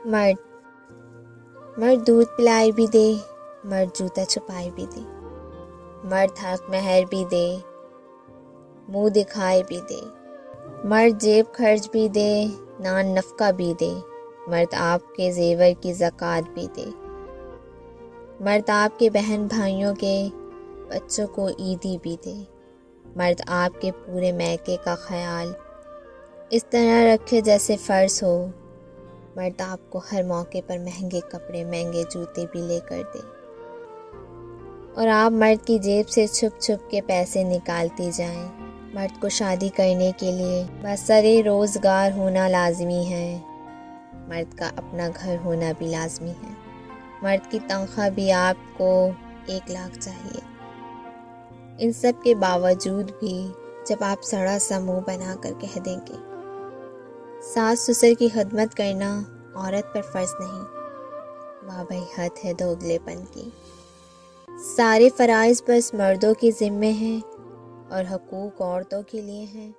مرد مرد دودھ پلائے بھی دے، مرد جوتا چھپائے بھی دے، مرد حق مہر بھی دے، منہ دکھائے بھی دے، مرد جیب خرچ بھی دے، نان نفقہ بھی دے، مرد آپ کے زیور کی زکوٰۃ بھی دے، مرد آپ کے بہن بھائیوں کے بچوں کو عیدی بھی دے، مرد آپ کے پورے میکے کا خیال اس طرح رکھے جیسے فرض ہو، مرد آپ کو ہر موقع پر مہنگے کپڑے مہنگے جوتے بھی لے کر دے، اور آپ مرد کی جیب سے چھپ چھپ کے پیسے نکالتی جائیں۔ مرد کو شادی کرنے کے لیے بسر روزگار ہونا لازمی ہے، مرد کا اپنا گھر ہونا بھی لازمی ہے، مرد کی تنخواہ بھی آپ کو 1 لاکھ چاہیے۔ ان سب کے باوجود بھی جب آپ سڑا سا منہ بنا کر کہہ دیں گے ساس سسر کی خدمت کرنا عورت پر فرض نہیں، واہ بھائی حد ہے دوگلے پن کی۔ سارے فرائض بس مردوں کے ذمے ہیں اور حقوق عورتوں کے لیے ہیں۔